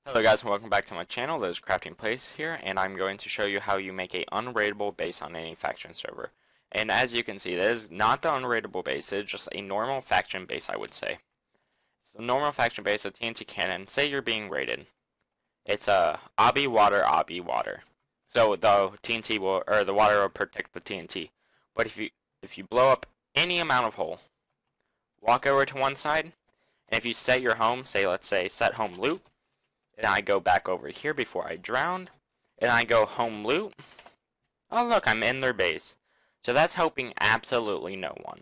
Hello guys and welcome back to my channel. This is Crafting Place here, and I'm going to show you how you make a unraidable base on any faction server. And as you can see, this is not the unraidable base, it's just a normal faction base, I would say. So normal faction base, a TNT cannon, say you're being raided. It's a obby water. So the TNT will, or the water will protect the TNT. But if you blow up any amount of hole, walk over to one side, and if you set your home, let's say set home loot, and I go back over here before I drowned, and I go home loot. Oh look, I'm in their base. So that's helping absolutely no one.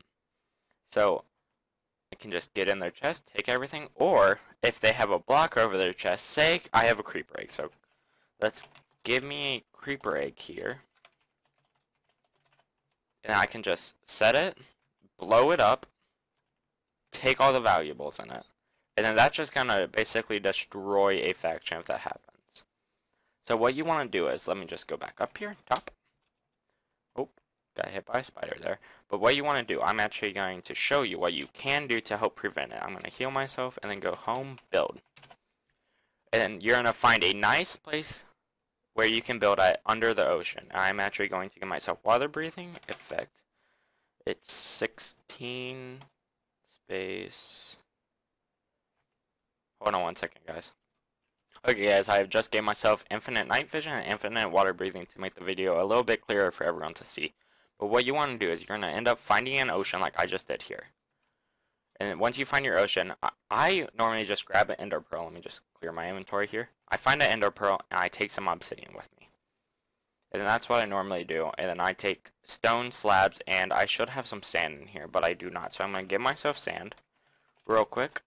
So I can just get in their chest, take everything, or if they have a blocker over their chest, say I have a creeper egg. So let's give me a creeper egg here. And I can just set it, blow it up, take all the valuables in it. And then that's just gonna basically destroy a faction if that happens. So what you want to do is, let me just go back up here, top. Oh, got hit by a spider there. But what you want to do, I'm actually going to show you what you can do to help prevent it. I'm going to heal myself and then go home, build. And you're going to find a nice place where you can build at under the ocean. I'm actually going to give myself water breathing effect. It's 16 space. Hold on one second, guys. Okay, guys, I have just gave myself infinite night vision and infinite water breathing to make the video a little bit clearer for everyone to see. But what you want to do is you're going to end up finding an ocean like I just did here. And once you find your ocean, I normally just grab an ender pearl. Let me just clear my inventory here. I find an ender pearl and I take some obsidian with me. And then that's what I normally do. And then I take stone slabs, and I should have some sand in here, but I do not. So I'm going to give myself sand real quick.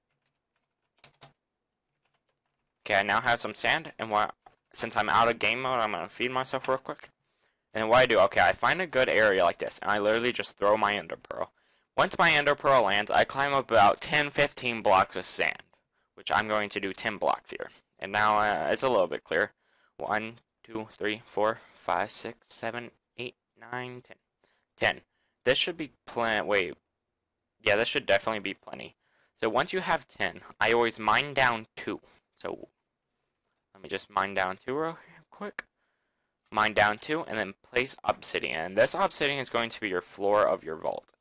Okay, I now have some sand, and since I'm out of game mode, I'm going to feed myself real quick. And then what I do, okay, I find a good area like this, and I literally just throw my ender pearl. Once my ender pearl lands, I climb up about 10-15 blocks of sand, which I'm going to do 10 blocks here. And now it's a little bit clearer. 1, 2, 3, 4, 5, 6, 7, 8, 9, 10. 10. This should be plenty. Wait. Yeah, this should definitely be plenty. So once you have 10, I always mine down 2. So let me just mine down 2 real quick. Mine down 2 and then place obsidian. And this obsidian is going to be your floor of your vault.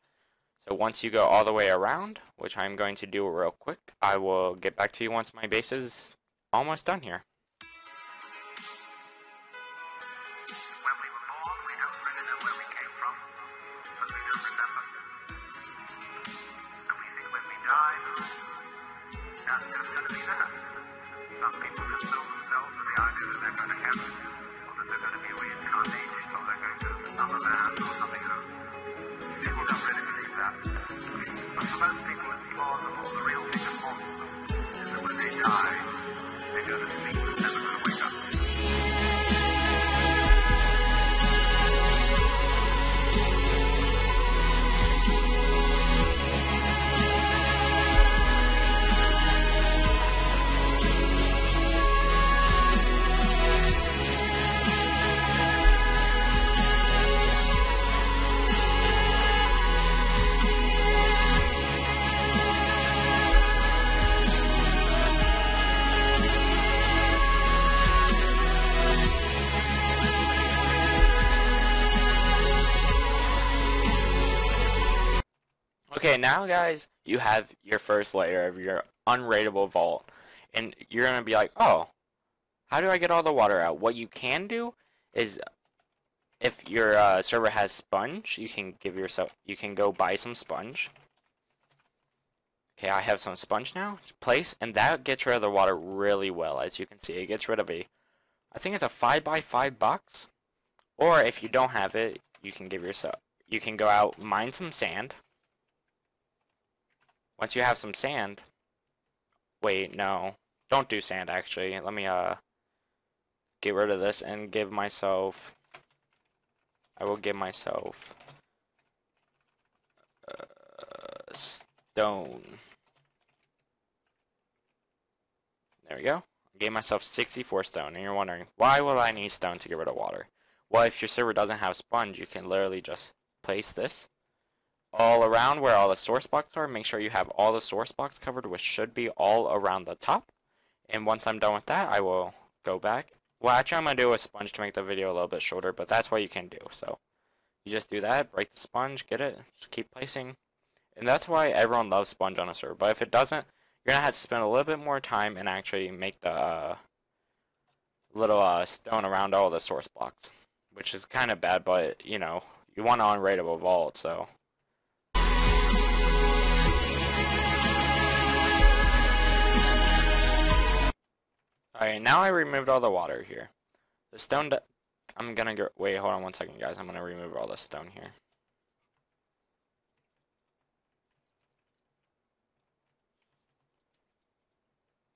So once you go all the way around, which I'm going to do real quick, I will get back to you once my base is almost done here. When we were born, we don't really know where we came from, because we don't remember. And we think when we die, that's just going to be that. Some people console themselves with the idea that they're going to heaven, or that they're going to be reincarnated, or they're going to another land, or something else. People don't really believe that. But for most people, it's plausible. The real thing that haunts them is that when they die, they go to sleep and never going to wake up. Okay, now guys, you have your first layer of your unraidable vault. And you're going to be like, oh, how do I get all the water out? What you can do is, if your server has sponge, you can go buy some sponge. Okay, I have some sponge now. Place, and that gets rid of the water really well. As you can see, it gets rid of I think it's a 5x5 box. Or if you don't have it, you can go out, mine some sand. Once you have some sand, wait, no, don't do sand actually. Let me get rid of this and give myself, I will give myself stone. There we go. I gave myself 64 stone, and you're wondering, why will I need stone to get rid of water? Well, if your server doesn't have sponge, you can literally just place this all around where all the source blocks are. Make sure you have all the source blocks covered, which should be all around the top. And once I'm done with that, I will go back. Well, actually, I'm going to do a sponge to make the video a little bit shorter, but that's what you can do. So you just do that, break the sponge, get it, just keep placing. And that's why everyone loves sponge on a server. But if it doesn't, you're going to have to spend a little bit more time and actually make the little stone around all the source blocks, which is kind of bad, but, you know, you want an unraidable vault, so. Alright, now I removed all the water here. The stone, I'm gonna go, wait, hold on one second, guys. I'm gonna remove all the stone here.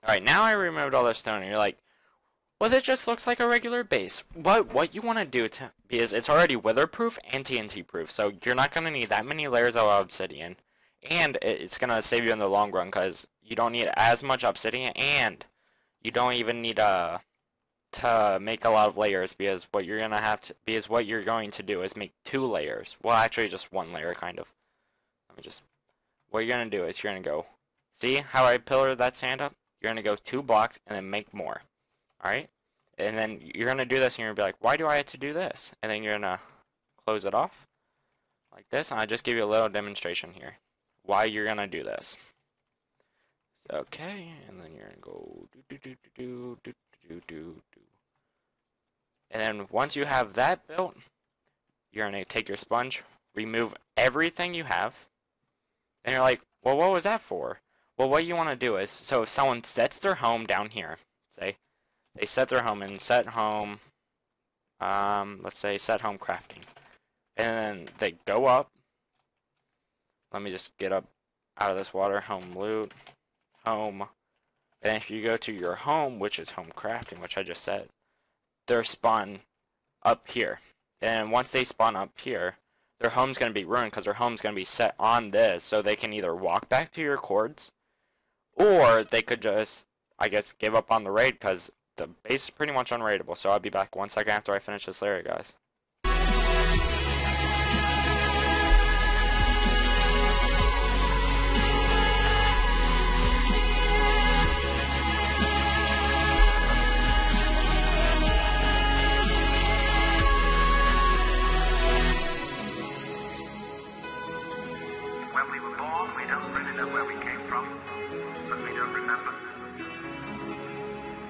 Alright, now I removed all the stone, and you're like, well, it just looks like a regular base. What you want to do is it's already weatherproof and TNT proof, so you're not going to need that many layers of obsidian, and it's going to save you in the long run because you don't need as much obsidian, and you don't even need to make a lot of layers because what you're going to do is make 2 layers. Well, actually, just 1 layer kind of. What you're going to do is you're going to go. See how I pillared that sand up? You're going to go 2 blocks and then make more. Alright, and then you're going to do this and you're going to be like, why do I have to do this? And then you're going to close it off like this, and I'll just give you a little demonstration here why you're going to do this. Okay, and then you're going to go do. And then once you have that built, you're going to take your sponge, remove everything you have, and you're like, well, what was that for? Well, what you want to do is, so if someone sets their home down here, say, they set their home and set home, let's say set home crafting. And then they go up. Let me just get up out of this water. Home loot. Home. And if you go to your home, which is home crafting, which I just said, they're spawn up here. And once they spawn up here, their home's going to be ruined because their home's going to be set on this. So they can either walk back to your cords, or they could just, I guess, give up on the raid because the base is pretty much unraidable, so I'll be back 1 second after I finish this layer, guys. When we were born, we don't really know where we came from, but we don't remember.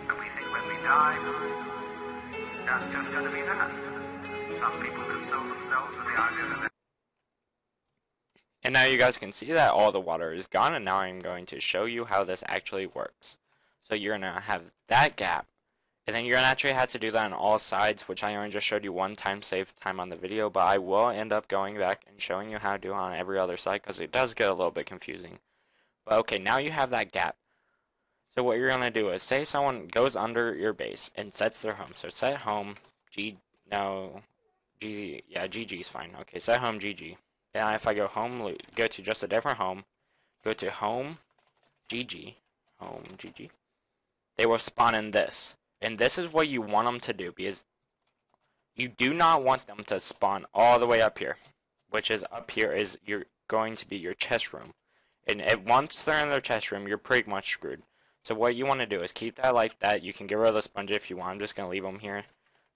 And we think when we die, that's just going to be that. Some people console themselves with the idea that And now you guys can see that all the water is gone, and now I'm going to show you how this actually works. So you're going to have that gap, and then you're going to actually have to do that on all sides, which I only just showed you one time, save time on the video, but I will end up going back and showing you how to do it on every other side, because it does get a little bit confusing. But okay, now you have that gap. So what you're going to do is, say someone goes under your base and sets their home. So set home, GG is fine. Okay, set home, GG. And if I go home, go to just a different home, go to home, GG, they will spawn in this. And this is what you want them to do, because you do not want them to spawn all the way up here, which is up here is going to be your chest room. And once they're in their chest room, you're pretty much screwed. So what you want to do is keep that like that. You can get rid of the sponge if you want. I'm just going to leave them here.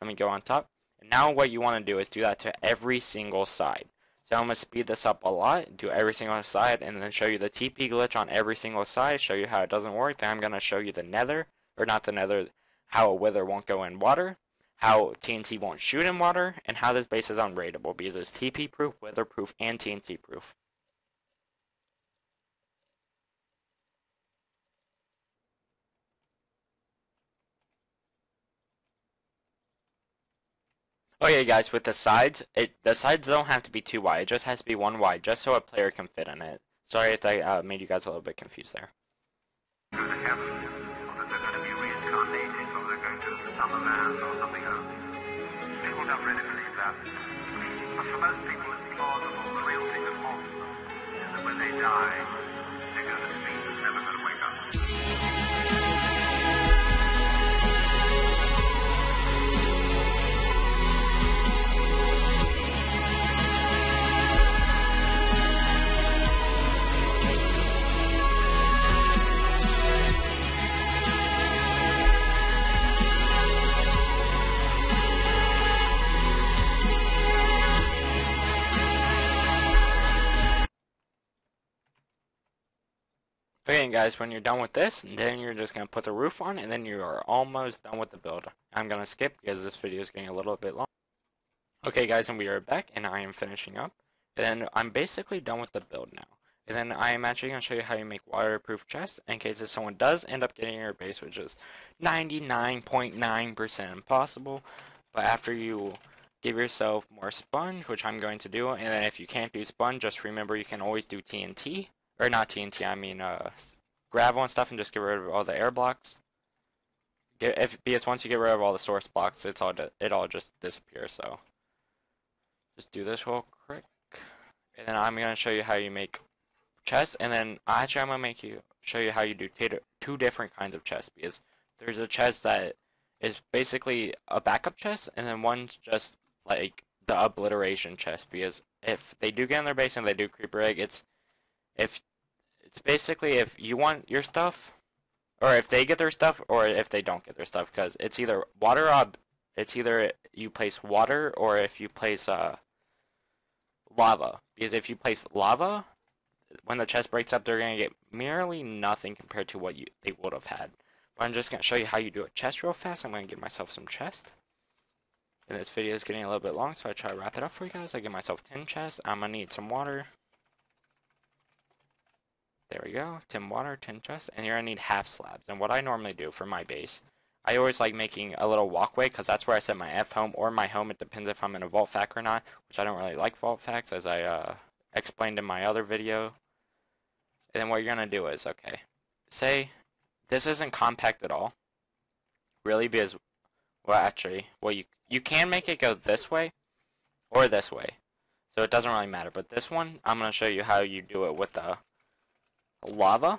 Let me go on top. And now what you want to do is do that to every single side. So I'm going to speed this up a lot, do every single side, and then show you the TP glitch on every single side, show you how it doesn't work. Then I'm going to show you the nether, or not the nether, how a wither won't go in water, how TNT won't shoot in water, and how this base is unraidable, because it's TP proof, wither proof, and TNT proof. Okay guys, with the sides don't have to be too wide, it just has to be 1 wide, just so a player can fit in it. Sorry if I made you guys a little bit confused there. go to heaven, or that they're going to be reincarnated, or they're going to Summerland or something else. People don't really believe that. But for most people it's plausible. The real thing that haunts them is that when they die, they go to sleep and never going to wake up. Okay, and guys, when you're done with this, then you're just going to put the roof on, and then you are almost done with the build. I'm going to skip because this video is getting a little bit long. Okay, guys, and we are back, and I am finishing up. And then I'm basically done with the build now. And then I am actually going to show you how you make waterproof chests in case if someone does end up getting your base, which is 99.9% impossible. But after you give yourself more sponge, which I'm going to do, and then if you can't do sponge, just remember you can always do TNT. Or not TNT, I mean gravel and stuff, and just get rid of all the air blocks. Because once you get rid of all the source blocks, it all just disappears. So just do this real quick, and then I'm gonna show you how you make chests, and then actually I'm gonna show you how you do two different kinds of chests, because there's a chest that is basically a backup chest, and then one's just like the obliteration chest, because if they do get in their base and they do creeper egg, it's basically if you want your stuff, or if they get their stuff, or if they don't get their stuff, because it's either it's either you place water, or if you place lava. Because if you place lava, when the chest breaks up, they're gonna get merely nothing compared to what they would have had. But I'm just gonna show you how you do a chest real fast. I'm gonna get myself some chest. And this video is getting a little bit long, so I try to wrap it up for you guys. I get myself 10 chests. I'm gonna need some water. There we go, 10 water, 10 chests, and you're gonna need half slabs. And what I normally do for my base, I always like making a little walkway, because that's where I set my F home or my home. It depends if I'm in a vault fac or not, which I don't really like vault facs, as I explained in my other video. And then what you're gonna do is, okay, say this isn't compact at all, really, because, well, actually, well, you can make it go this way or this way, so it doesn't really matter. But this one, I'm gonna show you how you do it with the lava.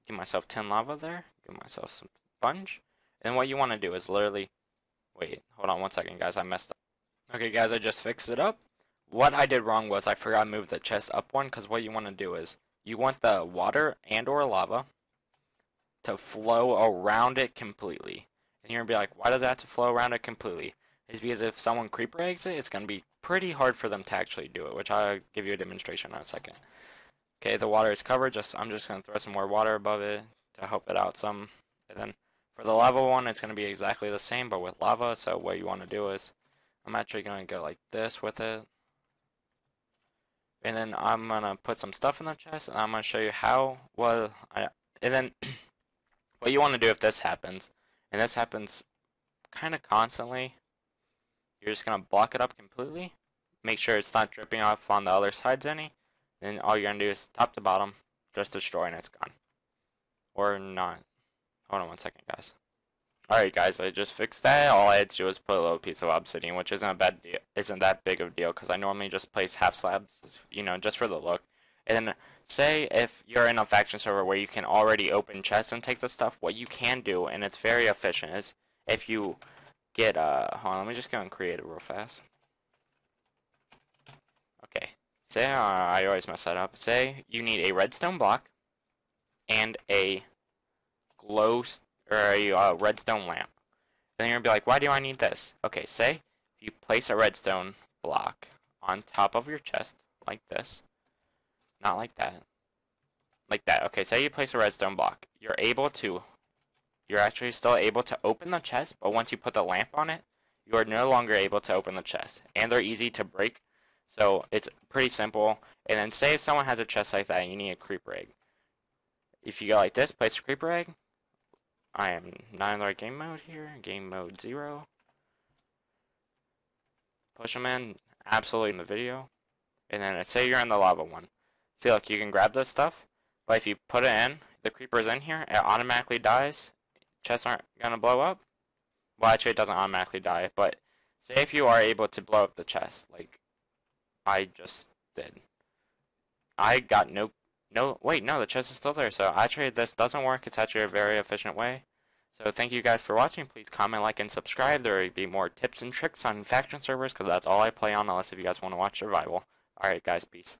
Give myself 10 lava there. Give myself some sponge. And what you want to do is literally, wait, hold on one second, guys. I messed up. Okay, guys, I just fixed it up. What I did wrong was I forgot to move the chest up one, because what you want to do is you want the water and or lava to flow around it completely. And you're gonna be like, why does it have to flow around it completely? It's because if someone creeper eggs it, it's gonna be pretty hard for them to actually do it, which I'll give you a demonstration in a second. Okay, the water is covered. I'm just going to throw some more water above it to help it out some. And then for the lava one, it's going to be exactly the same, but with lava. So what you want to do is, I'm actually going to go like this with it. And then I'm going to put some stuff in the chest, and I'm going to show you how, and then what you want to do if this happens, and this happens kind of constantly, you're just going to block it up completely. Make sure it's not dripping off on the other sides any. Then all you're going to do is top to bottom, just destroy, and it's gone. Or not. Hold on one second, guys. Alright, guys, I just fixed that. All I had to do was put a little piece of obsidian, which isn't a bad deal, isn't that big of a deal, because I normally just place half slabs, you know, just for the look. And then, say if you're in a faction server where you can already open chests and take the stuff, what you can do, and it's very efficient, is if you get, hold on, let me just go and create it real fast. Okay. Say, I always mess that up. Say you need a redstone block and a redstone lamp. Then you're gonna be like, why do I need this? Okay, say if you place a redstone block on top of your chest like this, not like that, like that. Okay, say you place a redstone block, you're actually still able to open the chest, but once you put the lamp on it, you are no longer able to open the chest, and they're easy to break. So it's pretty simple. And then say if someone has a chest like that and you need a creeper egg. If you go like this, place a creeper egg. I am not in the right game mode here. Game mode 0. Push them in. Absolutely in the video. And then say you're in the lava one. See, look, you can grab this stuff. But if you put it in, the creeper's in here, it automatically dies. Chests aren't going to blow up. Well, actually, it doesn't automatically die. But say if you are able to blow up the chest, like I just did. I got wait, no, the chest is still there. So actually, this doesn't work. It's actually a very efficient way. So thank you guys for watching. Please comment, like, and subscribe. There will be more tips and tricks on faction servers, because that's all I play on, unless if you guys want to watch survival. Alright, guys, peace.